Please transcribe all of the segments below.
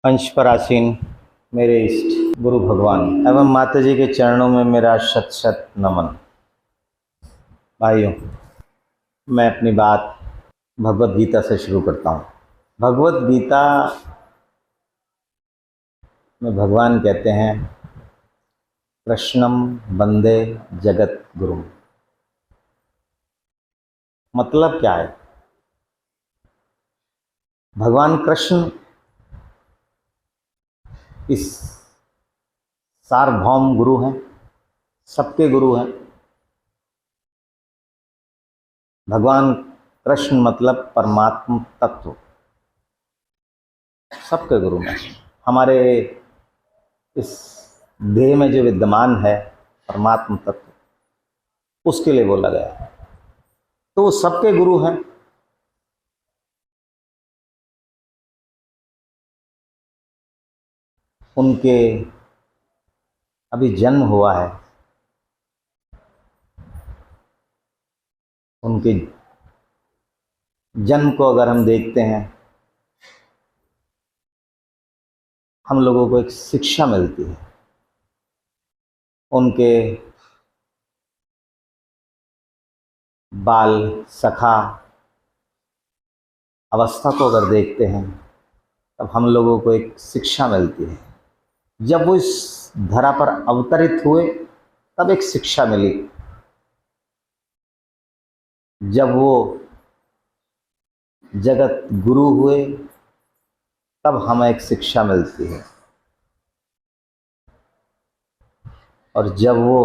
अंश पर आसीन मेरे इष्ट गुरु भगवान एवं माता जी के चरणों में मेरा शत शत नमन। भाइयों, मैं अपनी बात भगवत गीता से शुरू करता हूँ। भगवत गीता में भगवान कहते हैं, कृष्णम वंदे जगत गुरु। मतलब क्या है? भगवान कृष्ण इस सार्वभौम गुरु हैं, सबके गुरु हैं। भगवान कृष्ण मतलब परमात्म तत्व, सबके गुरु हैं। हमारे इस देह में जो विद्यमान है परमात्म तत्व, उसके लिए बोला गया है। तो वो सबके गुरु हैं। उनके अभी जन्म हुआ है, उनके जन्म को अगर हम देखते हैं, हम लोगों को एक शिक्षा मिलती है। उनके बाल सखा अवस्था को अगर देखते हैं, तब हम लोगों को एक शिक्षा मिलती है। जब वो इस धरा पर अवतरित हुए, तब एक शिक्षा मिली। जब वो जगत गुरु हुए, तब हमें एक शिक्षा मिलती है। और जब वो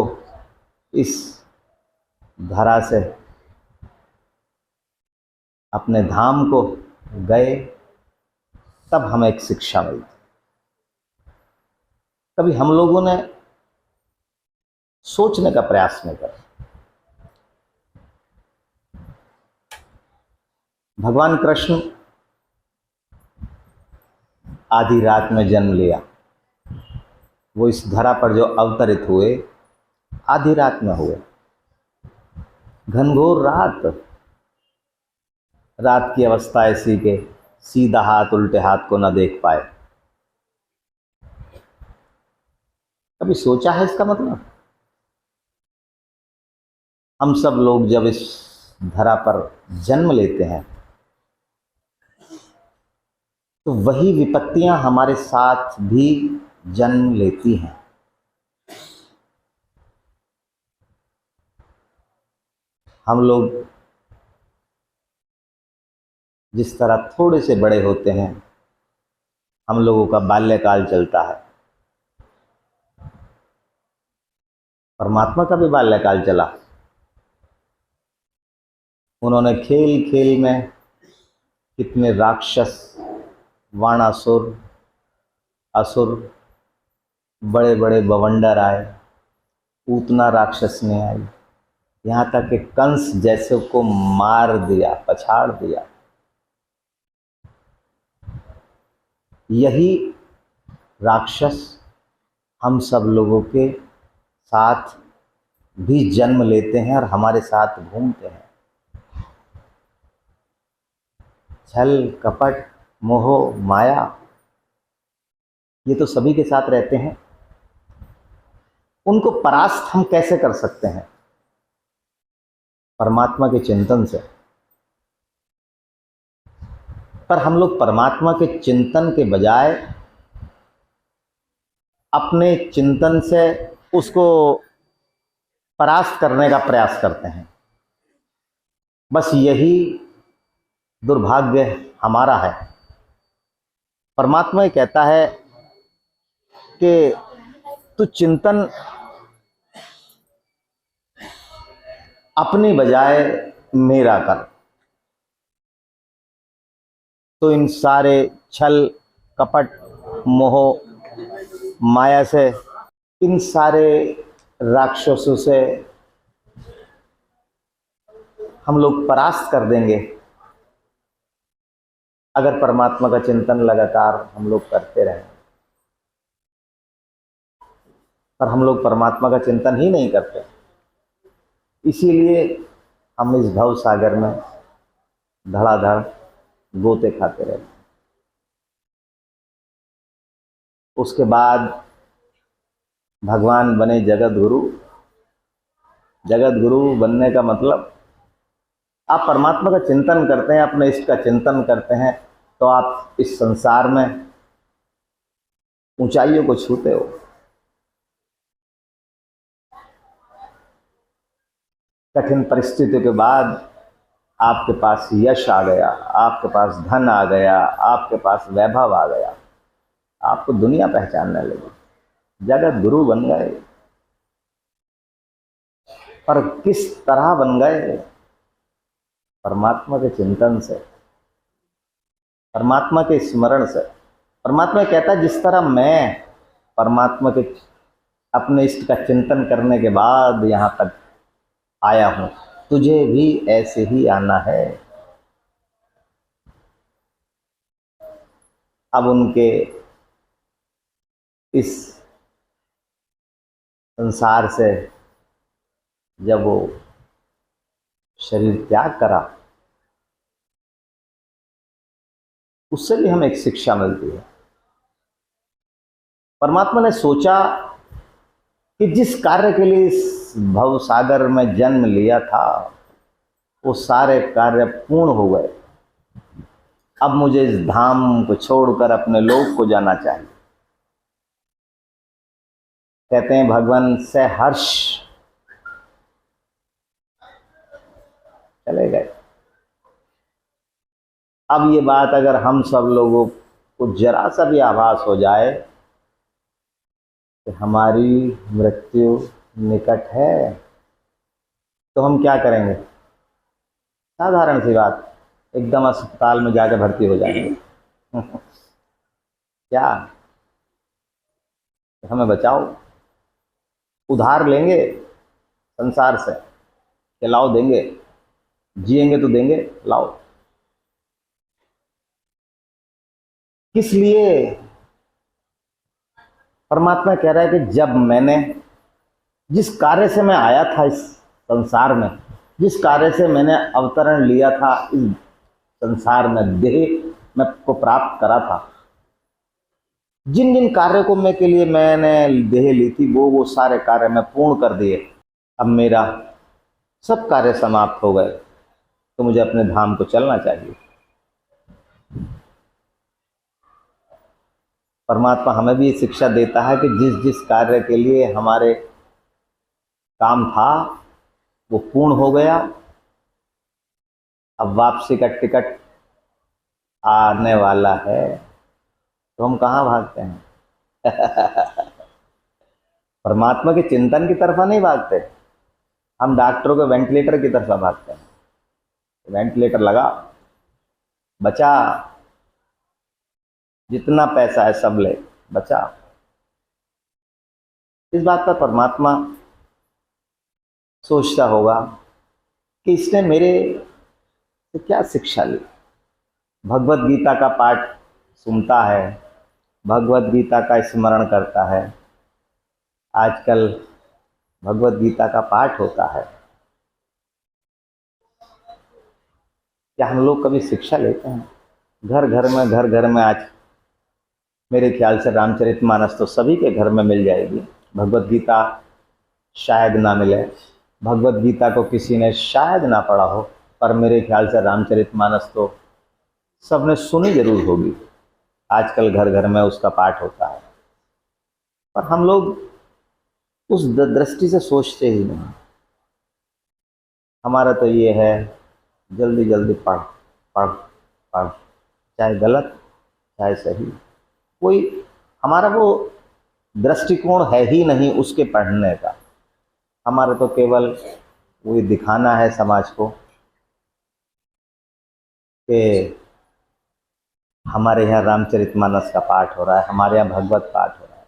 इस धरा से अपने धाम को गए, तब हमें एक शिक्षा मिलती। कभी हम लोगों ने सोचने का प्रयास नहीं करा। भगवान कृष्ण आधी रात में जन्म लिया। वो इस धरा पर जो अवतरित हुए, आधी रात में हुए। घनघोर रात की अवस्था ऐसी के सीधा हाथ उल्टे हाथ को न देख पाए। कभी सोचा है इसका मतलब? हम सब लोग जब इस धरा पर जन्म लेते हैं, तो वही विपत्तियां हमारे साथ भी जन्म लेती हैं। हम लोग जिस तरह थोड़े से बड़े होते हैं, हम लोगों का बाल्यकाल चलता है। परमात्मा का भी बाल्यकाल चला। उन्होंने खेल खेल में कितने राक्षस, वाणासुर, असुर, बड़े बड़े बवंडर आए। पूतना राक्षस ने आई, यहाँ तक कि कंस जैसे को मार दिया, पछाड़ दिया। यही राक्षस हम सब लोगों के साथ भी जन्म लेते हैं और हमारे साथ घूमते हैं। छल कपट मोह माया, ये तो सभी के साथ रहते हैं। उनको परास्त हम कैसे कर सकते हैं? परमात्मा के चिंतन से। पर हम लोग परमात्मा के चिंतन के बजाय अपने चिंतन से उसको परास्त करने का प्रयास करते हैं। बस यही दुर्भाग्य हमारा है। परमात्मा ये कहता है कि तू चिंतन अपनी बजाय मेरा कर। तो इन सारे छल कपट मोह माया से, इन सारे राक्षसों से हम लोग परास्त कर देंगे, अगर परमात्मा का चिंतन लगातार हम लोग करते रहें। पर हम लोग परमात्मा का चिंतन ही नहीं करते, इसीलिए हम इस भव सागर में धड़ाधड़ गोते खाते रहते। उसके बाद भगवान बने जगत गुरु। जगत गुरु बनने का मतलब आप परमात्मा का चिंतन करते हैं, अपने इष्ट का चिंतन करते हैं, तो आप इस संसार में ऊंचाइयों को छूते हो। कठिन परिस्थितियों के बाद आपके पास यश आ गया, आपके पास धन आ गया, आपके पास वैभव आ गया, आपको दुनिया पहचानने लगी, जगत गुरु बन गए। पर किस तरह बन गए? परमात्मा के चिंतन से, परमात्मा के स्मरण से। परमात्मा कहता है जिस तरह मैं परमात्मा के अपने इष्ट का चिंतन करने के बाद यहाँ तक आया हूँ, तुझे भी ऐसे ही आना है। अब उनके इस संसार से जब वो शरीर त्याग करा, उससे भी हमें एक शिक्षा मिलती है। परमात्मा ने सोचा कि जिस कार्य के लिए इस भव सागर में जन्म लिया था, वो सारे कार्य पूर्ण हो गए। अब मुझे इस धाम को छोड़कर अपने लोक को जाना चाहिए। कहते हैं भगवान से हर्ष चले गए। अब ये बात अगर हम सब लोगों को जरा सा भी आभास हो जाए कि हमारी मृत्यु निकट है, तो हम क्या करेंगे? साधारण सी बात, एकदम अस्पताल में जाकर भर्ती हो जाएंगे। क्या हमें बचाओ, उधार लेंगे संसार से कि लाओ देंगे, जिएंगे तो देंगे, लाओ। किस लिए? परमात्मा कह रहा है कि जब मैंने जिस कार्य से मैं आया था इस संसार में, जिस कार्य से मैंने अवतरण लिया था इस संसार में, देह में को प्राप्त करा था, जिन जिन कार्यों को मैं के लिए मैंने देह ली थी, वो सारे कार्य मैं पूर्ण कर दिए। अब मेरा सब कार्य समाप्त हो गए, तो मुझे अपने धाम को चलना चाहिए। परमात्मा हमें भी शिक्षा देता है कि जिस जिस कार्य के लिए हमारे काम था वो पूर्ण हो गया, अब वापसी का टिकट आने वाला है, तो हम कहाँ भागते हैं? परमात्मा के चिंतन की तरफ नहीं भागते, हम डॉक्टरों के वेंटिलेटर की तरफ भागते हैं। वेंटिलेटर लगा, बचा, जितना पैसा है सब ले, बचा। इस बात पर परमात्मा सोचता होगा कि इसने मेरे से क्या शिक्षा ली। भगवत गीता का पाठ सुनता है, भगवत गीता का स्मरण करता है। आजकल भगवत गीता का पाठ होता है, क्या हम लोग कभी शिक्षा लेते हैं? घर घर में आज मेरे ख्याल से रामचरितमानस तो सभी के घर में मिल जाएगी। भगवत गीता शायद ना मिले, भगवत गीता को किसी ने शायद ना पढ़ा हो, पर मेरे ख्याल से रामचरितमानस तो सबने सुनी जरूर होगी। आजकल घर घर में उसका पाठ होता है, पर हम लोग उस दृष्टि से सोचते ही नहीं। हमारा तो ये है, जल्दी जल्दी पढ़ पढ़ पढ़, चाहे गलत चाहे सही, कोई हमारा वो दृष्टिकोण है ही नहीं उसके पढ़ने का। हमारा तो केवल वही दिखाना है समाज को कि हमारे यहाँ रामचरितमानस का पाठ हो रहा है, हमारे यहाँ भगवत पाठ हो रहा है।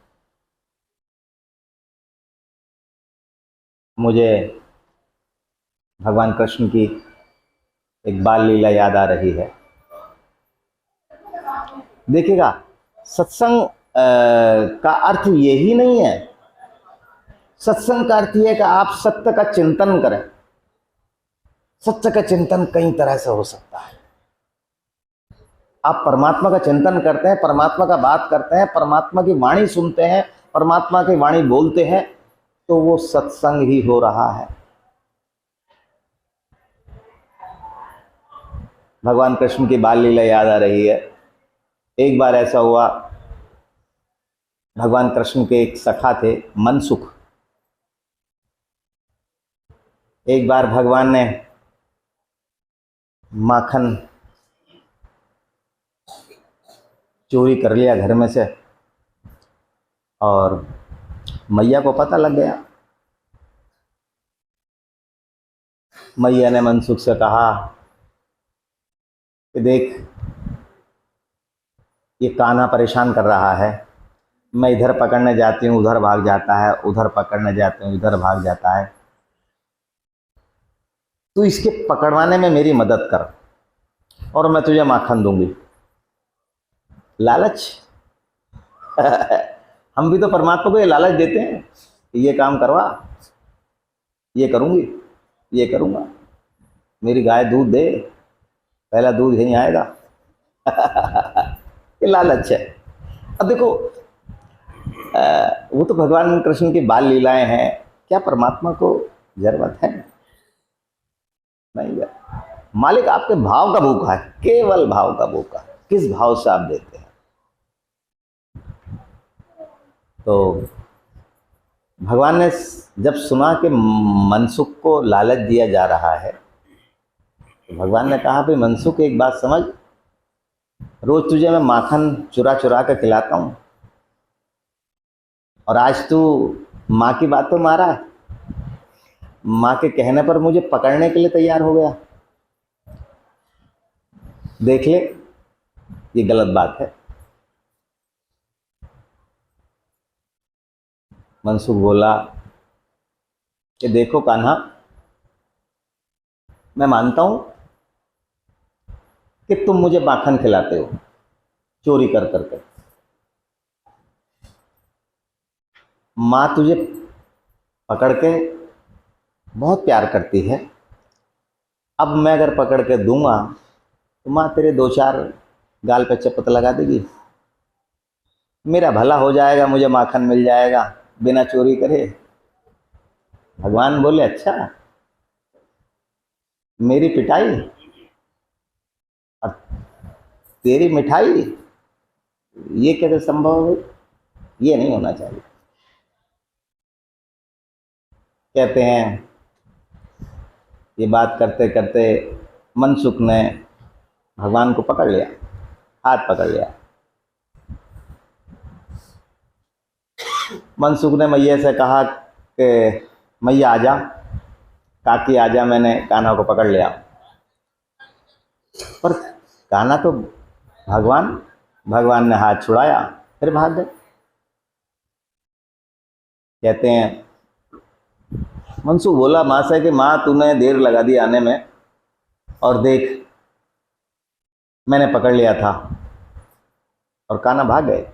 मुझे भगवान कृष्ण की एक बाल लीला याद आ रही है। देखिएगा, सत्संग का अर्थ यही नहीं है। सत्संग का अर्थ यह है कि आप सत्य का चिंतन करें। सत्य का चिंतन कई तरह से हो सकता है। आप परमात्मा का चिंतन करते हैं, परमात्मा का बात करते हैं, परमात्मा की वाणी सुनते हैं, परमात्मा की वाणी बोलते हैं, तो वो सत्संग ही हो रहा है। भगवान कृष्ण की बाल लीला याद आ रही है। एक बार ऐसा हुआ, भगवान कृष्ण के एक सखा थे मनसुख। एक बार भगवान ने माखन चोरी कर लिया घर में से, और मैया को पता लग गया। मैया ने मनसुख से कहा कि देख, ये कान्हा परेशान कर रहा है, मैं इधर पकड़ने जाती हूँ उधर भाग जाता है, उधर पकड़ने जाती हूँ इधर भाग जाता है, तू इसके पकड़वाने में मेरी मदद कर और मैं तुझे माखन दूंगी। लालच हम भी तो परमात्मा को ये लालच देते हैं, ये काम करवा, ये करूंगी, ये करूंगा, मेरी गाय दूध दे, पहला दूध यहीं आएगा ये लालच है। अब देखो, वो तो भगवान कृष्ण की बाल लीलाएं हैं, क्या परमात्मा को जरूरत है? नहीं है। मालिक आपके भाव का भूखा है, केवल भाव का भूखा है, किस भाव से आप देते हैं। तो भगवान ने जब सुना कि मनसुख को लालच दिया जा रहा है, तो भगवान ने कहा, भाई मनसुख एक बात समझ, रोज तुझे मैं माखन चुरा चुरा कर खिलाता हूं, और आज तू माँ की बात तो मारा है, माँ के कहने पर मुझे पकड़ने के लिए तैयार हो गया। देख ले, ये गलत बात है। मनसुख बोला कि देखो कान्हा, मैं मानता हूं कि तुम मुझे माखन खिलाते हो चोरी कर करके, माँ तुझे पकड़ के बहुत प्यार करती है, अब मैं अगर पकड़ के दूंगा तो माँ तेरे दो चार गाल पे चपत लगा देगी, मेरा भला हो जाएगा, मुझे माखन मिल जाएगा बिना चोरी करे। भगवान बोले, अच्छा, मेरी पिटाई और तेरी मिठाई, ये कैसे संभव है? ये नहीं होना चाहिए। कहते हैं, ये बात करते करते मनसुख ने भगवान को पकड़ लिया, हाथ पकड़ लिया। मनसुख ने मैया से कहा कि मैया आजा, काकी आजा, मैंने कान्हा को पकड़ लिया। पर कान्हा तो भगवान ने हाथ छुड़ाया, फिर भाग गए। कहते हैं, मनसुख बोला माँ से कि माँ तूने देर लगा दी आने में, और देख मैंने पकड़ लिया था, और कान्हा भाग गए।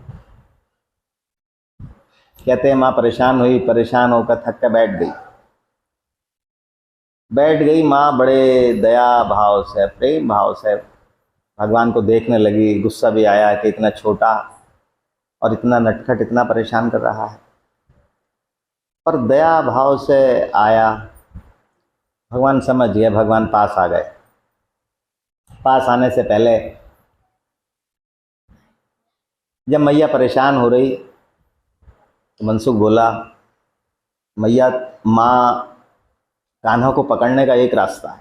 कहते हैं, माँ परेशान हुई, परेशान होकर थक कर बैठ गई माँ बड़े दया भाव से, प्रेम भाव से भगवान को देखने लगी। गुस्सा भी आया कि इतना छोटा और इतना नटखट इतना परेशान कर रहा है, पर दया भाव से आया। भगवान समझ गए, भगवान पास आ गए। पास आने से पहले जब मैया परेशान हो रही तो मनसुख बोला, मैया, माँ कान्हा को पकड़ने का एक रास्ता है।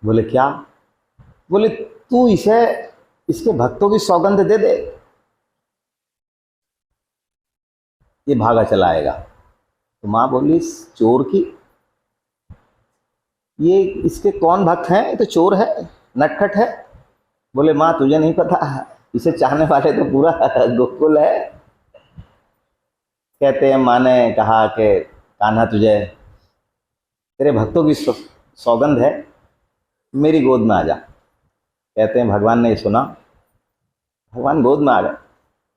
बोले क्या? बोले तू इसे इसके भक्तों की सौगंध दे दे, ये भागा चला आएगा। तो माँ बोली, चोर की? ये इसके कौन भक्त हैं? ये तो चोर है, नटखट है। बोले माँ तुझे नहीं पता, इसे चाहने वाले तो पूरा गोकुल है। कहते हैं, माँ ने कहा कि कान्हा तुझे तेरे भक्तों की सौगंध है, मेरी गोद में आ जा। कहते हैं, भगवान ने सुना, भगवान गोद में आ गए,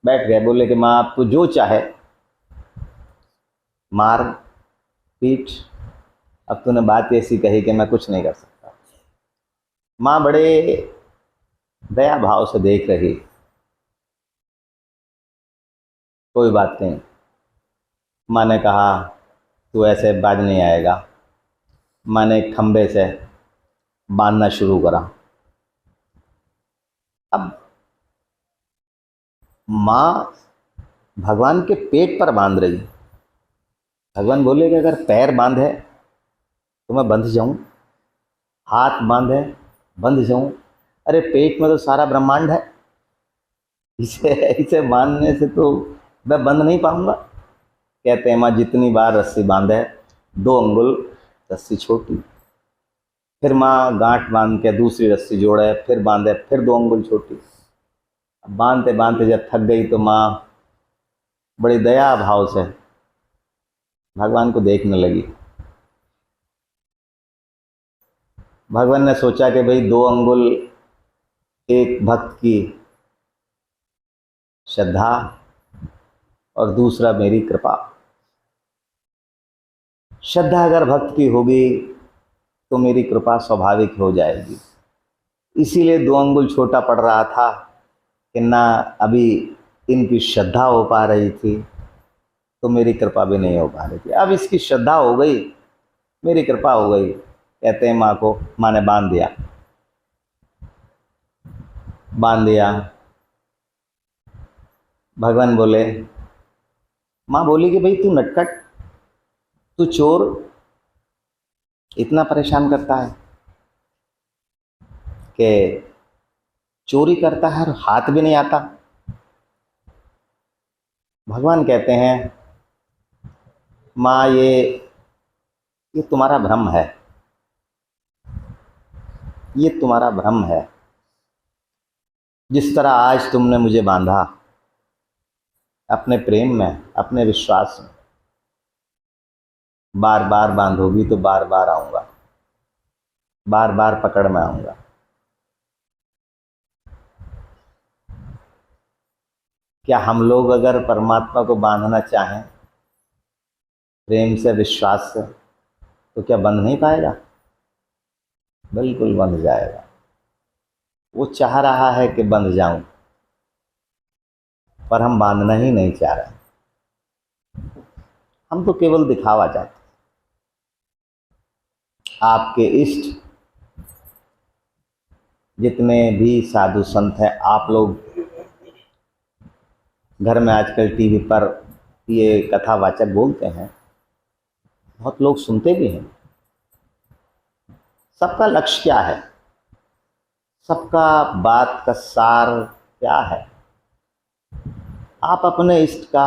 बैठ गए। बोले कि माँ आप तो जो चाहे मार पीट, अब तूने बात ऐसी कही कि मैं कुछ नहीं कर सकता। माँ बड़े दया भाव से देख रही, कोई बात नहीं। माँ ने कहा तू ऐसे बाज नहीं आएगा। माँ ने एक खंबे से बांधना शुरू करा। अब माँ भगवान के पेट पर बांध रही। भगवान बोले कि अगर पैर बांधे तो मैं बंध जाऊं, हाथ बांधे बंध जाऊं, अरे पेट में तो सारा ब्रह्मांड है, इसे इसे बांधने से तो मैं बंध नहीं पाऊंगा। कहते हैं माँ जितनी बार रस्सी बांधे 2 अंगुल रस्सी छोटी, फिर माँ गांठ बांध के दूसरी रस्सी जोड़े, फिर बांधे, फिर 2 अंगुल छोटी। बांधते बांधते जब थक गई तो माँ बड़ी दया भाव से भगवान को देखने लगी। भगवान ने सोचा कि भाई 2 अंगुल एक भक्त की श्रद्धा और दूसरा मेरी कृपा। श्रद्धा अगर भक्त की होगी तो मेरी कृपा स्वाभाविक हो जाएगी। इसीलिए 2 अंगुल छोटा पड़ रहा था कि ना अभी इनकी श्रद्धा हो पा रही थी तो मेरी कृपा भी नहीं हो पा रही थी। अब इसकी श्रद्धा हो गई, मेरी कृपा हो गई। कहते हैं माँ ने बांध दिया। भगवान बोले, माँ बोली कि भाई तू नटखट, तू चोर, इतना परेशान करता है कि चोरी करता है और हाथ भी नहीं आता। भगवान कहते हैं माँ ये तुम्हारा भ्रम है, ये तुम्हारा भ्रम है। जिस तरह आज तुमने मुझे बांधा अपने प्रेम में, अपने विश्वास में, बार बार बांधोगी तो बार बार आऊंगा, बार बार पकड़ में आऊंगा। क्या हम लोग अगर परमात्मा को बांधना चाहें प्रेम से, विश्वास से, तो क्या बंध नहीं पाएगा? बिल्कुल बंध जाएगा। वो चाह रहा है कि बंध जाऊं, पर हम बांधना ही नहीं चाह रहे। हम तो केवल दिखावा चाहते। आपके इष्ट जितने भी साधु संत हैं, आप लोग घर में आजकल टीवी पर ये कथावाचक बोलते हैं, बहुत लोग सुनते भी हैं। सबका लक्ष्य क्या है? सबका बात का सार क्या है? आप अपने इष्ट का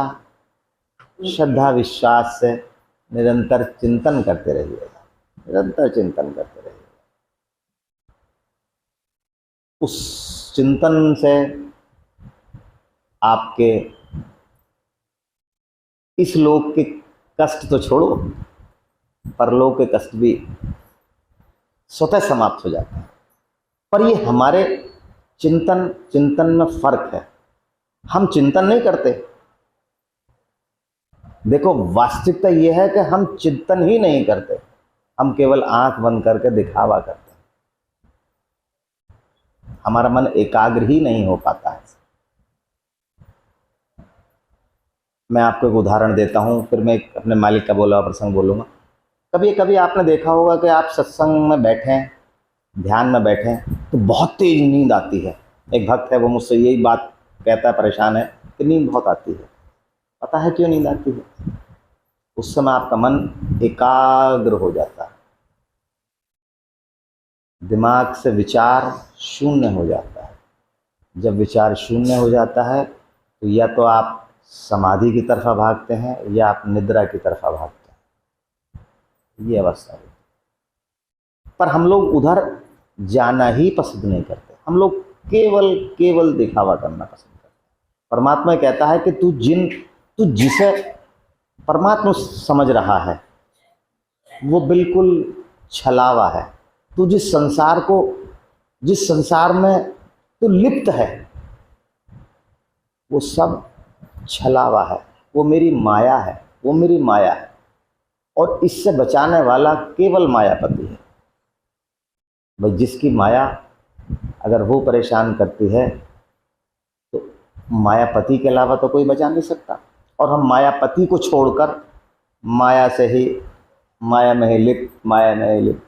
श्रद्धा विश्वास से निरंतर चिंतन करते रहिएगा, निरंतर चिंतन करते रहिएगा। उस चिंतन से आपके इस लोक के कष्ट तो छोड़ो, परलोक के कष्ट भी स्वतः समाप्त हो जाते हैं। पर ये हमारे चिंतन में फर्क है। हम चिंतन नहीं करते। देखो, वास्तविकता यह है कि हम चिंतन ही नहीं करते, हम केवल आंख बंद करके दिखावा करते हैं। हमारा मन एकाग्र ही नहीं हो पाता है। मैं आपको एक उदाहरण देता हूं, फिर मैं अपने मालिक का बोला प्रसंग बोलूँगा। कभी कभी आपने देखा होगा कि आप सत्संग में बैठे हैं, ध्यान में बैठे हैं, तो बहुत तेज नींद आती है। एक भक्त है, वो मुझसे यही बात कहता है, परेशान है कि नींद बहुत आती है। पता है क्यों नींद आती है? उस समय आपका मन एकाग्र हो जाता है, दिमाग से विचार शून्य हो जाता है। जब विचार शून्य हो जाता है तो या तो आप समाधि की तरफ भागते हैं या आप निद्रा की तरफ भागते हैं। ये अवस्था है। पर हम लोग उधर जाना ही पसंद नहीं करते। हम लोग केवल दिखावा करना पसंद करते हैं। परमात्मा कहता है कि तू जिसे परमात्मा समझ रहा है वो बिल्कुल छलावा है। तू जिस संसार में तू लिप्त है वो सब छलावा है, वो मेरी माया है, वो मेरी माया है। और इससे बचाने वाला केवल मायापति है। भाई जिसकी माया अगर वो परेशान करती है तो मायापति के अलावा तो कोई बचा नहीं सकता। और हम मायापति को छोड़कर माया से ही, माया में ही लिप्त, माया में ही लिप्त,